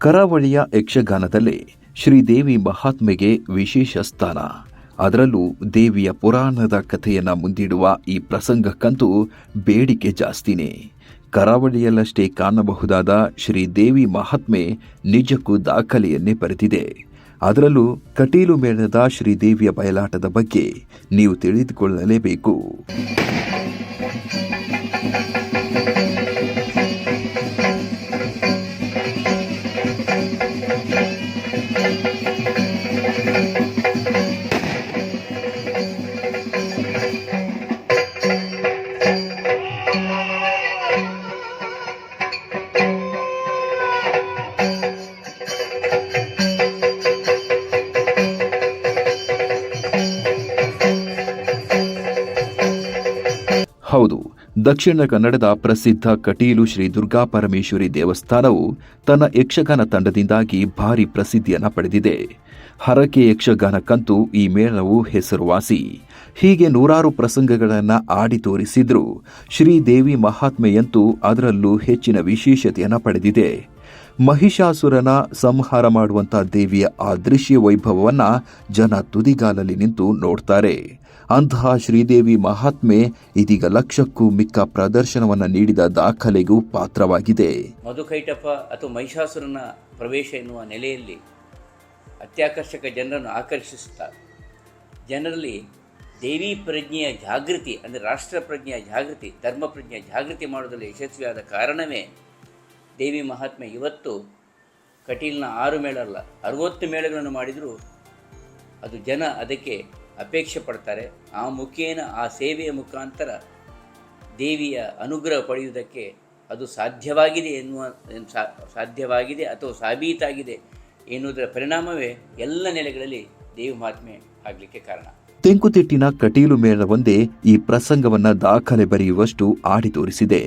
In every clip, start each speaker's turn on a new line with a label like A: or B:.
A: ಕರಾವಳಿಯ ಯಕ್ಷಗಾನದಲ್ಲಿ ಶ್ರೀದೇವಿ ಮಹಾತ್ಮೆಗೆ ವಿಶೇಷ ಸ್ಥಾನ. ಅದರಲ್ಲೂ ದೇವಿಯ ಪುರಾಣದ ಕಥೆಯನ್ನ ಮುಂದಿಡುವ ಈ ಪ್ರಸಂಗಕ್ಕಂತೂ ಬೇಡಿಕೆ ಜಾಸ್ತಿನೇ. ಕರಾವಳಿಯಲ್ಲಷ್ಟೇ ಕಾಣಬಹುದಾದ ಶ್ರೀದೇವಿ ಮಹಾತ್ಮೆ ನಿಜಕ್ಕೂ ದಾಖಲೆಯನ್ನೇ ಬರೆದಿದೆ. ಅದರಲ್ಲೂ ಕಟೀಲು ಮೇಳದ ಶ್ರೀದೇವಿಯ ಬಯಲಾಟದ ಬಗ್ಗೆ ನೀವು ತಿಳಿದುಕೊಳ್ಳಲೇಬೇಕು. ಹೌದು, ದಕ್ಷಿಣ ಕನ್ನಡದ ಪ್ರಸಿದ್ಧ ಕಟೀಲು ಶ್ರೀ ದುರ್ಗಾ ಪರಮೇಶ್ವರಿ ದೇವಸ್ಥಾನವು ತನ್ನ ಯಕ್ಷಗಾನ ತಂಡದಿಂದಾಗಿ ಭಾರಿ ಪ್ರಸಿದ್ಧಿಯನ್ನು ಪಡೆದಿದೆ. ಹರಕೆ ಯಕ್ಷಗಾನಕ್ಕಂತೂ ಈ ಮೇಳವು ಹೆಸರುವಾಸಿ. ಹೀಗೆ ನೂರಾರು ಪ್ರಸಂಗಗಳನ್ನು ಆಡಿ ತೋರಿಸಿದ್ರೂ ಶ್ರೀದೇವಿ ಮಹಾತ್ಮೆಯಂತೂ ಅದರಲ್ಲೂ ಹೆಚ್ಚಿನ ವಿಶೇಷತೆಯನ್ನು ಪಡೆದಿದೆ. ಮಹಿಷಾಸುರನ ಸಂಹಾರ ಮಾಡುವಂಥ ದೇವಿಯ ಆ ದೃಶ್ಯ ವೈಭವವನ್ನು ಜನ ತುದಿಗಾಲಲ್ಲಿ ನಿಂತು ನೋಡ್ತಾರೆ. ಅಂತಹ ಶ್ರೀದೇವಿ ಮಹಾತ್ಮೆ ಇದೀಗ ಲಕ್ಷಕ್ಕೂ ಮಿಕ್ಕ ಪ್ರದರ್ಶನವನ್ನು ನೀಡಿದ ದಾಖಲೆಗೂ ಪಾತ್ರವಾಗಿದೆ.
B: ಮಧುಕೈಟಪ ಅಥವಾ ಮಹಿಷಾಸುರನ ಪ್ರವೇಶ ಎನ್ನುವ ನೆಲೆಯಲ್ಲಿ ಅತ್ಯಾಕರ್ಷಕ ಜನರನ್ನು ಆಕರ್ಷಿಸುತ್ತಾರೆ. ಜನರಲ್ಲಿ ದೇವಿ ಪ್ರಜ್ಞೆಯ ಜಾಗೃತಿ, ಅಂದರೆ ರಾಷ್ಟ್ರ ಪ್ರಜ್ಞೆಯ ಜಾಗೃತಿ, ಧರ್ಮ ಪ್ರಜ್ಞೆಯ ಜಾಗೃತಿ ಮಾಡುವುದರಲ್ಲಿ ಯಶಸ್ವಿಯಾದ ಕಾರಣವೇ ದೇವಿ ಮಹಾತ್ಮೆ. ಇವತ್ತು ಕಟೀಲ್ನ 6 ಮೇಳ ಅಲ್ಲ 60 ಮೇಳಗಳನ್ನು ಮಾಡಿದರೂ ಅದು ಜನ ಅದಕ್ಕೆ ಅಪೇಕ್ಷೆ ಪಡ್ತಾರೆ. ಆ ಮುಖೇನ, ಆ ಸೇವೆಯ ಮುಖಾಂತರ ದೇವಿಯ ಅನುಗ್ರಹ ಪಡೆಯುವುದಕ್ಕೆ ಅದು ಸಾಧ್ಯವಾಗಿದೆ ಅಥವಾ ಸಾಬೀತಾಗಿದೆ ಎನ್ನುವುದರ ಪರಿಣಾಮವೇ ಎಲ್ಲ ನೆಲೆಗಳಲ್ಲಿ ದೇವಿ ಮಹಾತ್ಮೆ ಆಗಲಿಕ್ಕೆ ಕಾರಣ.
A: ತೆಂಕುತಿಟ್ಟಿನ ಕಟೀಲು ಮೇಳವೊಂದೇ ಈ ಪ್ರಸಂಗವನ್ನ ದಾಖಲೆ ಬರೆಯುವಷ್ಟು ಆಡಿ ತೋರಿಸಿದೆ.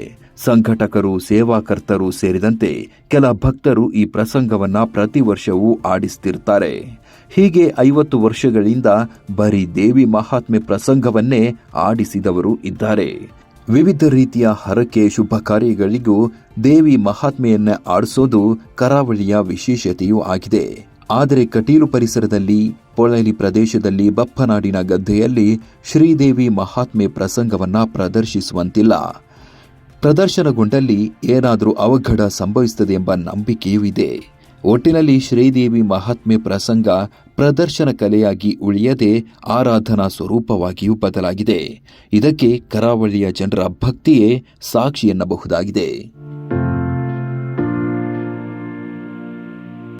A: ಸಂಘಟಕರು, ಸೇವಾಕರ್ತರು ಸೇರಿದಂತೆ ಕೆಲ ಭಕ್ತರು ಈ ಪ್ರಸಂಗವನ್ನ ಪ್ರತಿ ವರ್ಷವೂ ಆಡಿಸ್ತಿರ್ತಾರೆ. ಹೀಗೆ 50 ವರ್ಷಗಳಿಂದ ಬರೀ ದೇವಿ ಮಹಾತ್ಮೆ ಪ್ರಸಂಗವನ್ನೇ ಆಡಿಸಿದವರು ಇದ್ದಾರೆ. ವಿವಿಧ ರೀತಿಯ ಹರಕೆ, ಶುಭ ಕಾರ್ಯಗಳಿಗೂ ದೇವಿ ಮಹಾತ್ಮೆಯನ್ನ ಆಡಿಸೋದು ಕರಾವಳಿಯ ವಿಶೇಷತೆಯೂ ಆಗಿದೆ. ಆದರೆ ಕಟೀಲು ಪರಿಸರದಲ್ಲಿ, ಪೊಳಲಿ ಪ್ರದೇಶದಲ್ಲಿ, ಬಪ್ಪನಾಡಿನ ಗದ್ದೆಯಲ್ಲಿ ಶ್ರೀದೇವಿ ಮಹಾತ್ಮೆ ಪ್ರಸಂಗವನ್ನ ಪ್ರದರ್ಶಿಸುವಂತಿಲ್ಲ. ಪ್ರದರ್ಶನಗೊಂಡಲ್ಲಿ ಏನಾದರೂ ಅವಘಡ ಸಂಭವಿಸುತ್ತದೆ ಎಂಬ ನಂಬಿಕೆಯೂ ಇದೆ. ಒಟ್ಟಿನಲ್ಲಿ ಶ್ರೀದೇವಿ ಮಹಾತ್ಮೆ ಪ್ರಸಂಗ ಪ್ರದರ್ಶನ ಕಲೆಯಾಗಿ ಉಳಿಯದೆ ಆರಾಧನಾ ಸ್ವರೂಪವಾಗಿಯೂ ಬದಲಾಗಿದೆ. ಇದಕ್ಕೆ ಕರಾವಳಿಯ ಜನರ ಭಕ್ತಿಯೇ ಸಾಕ್ಷಿ ಎನ್ನಬಹುದಾಗಿದೆ.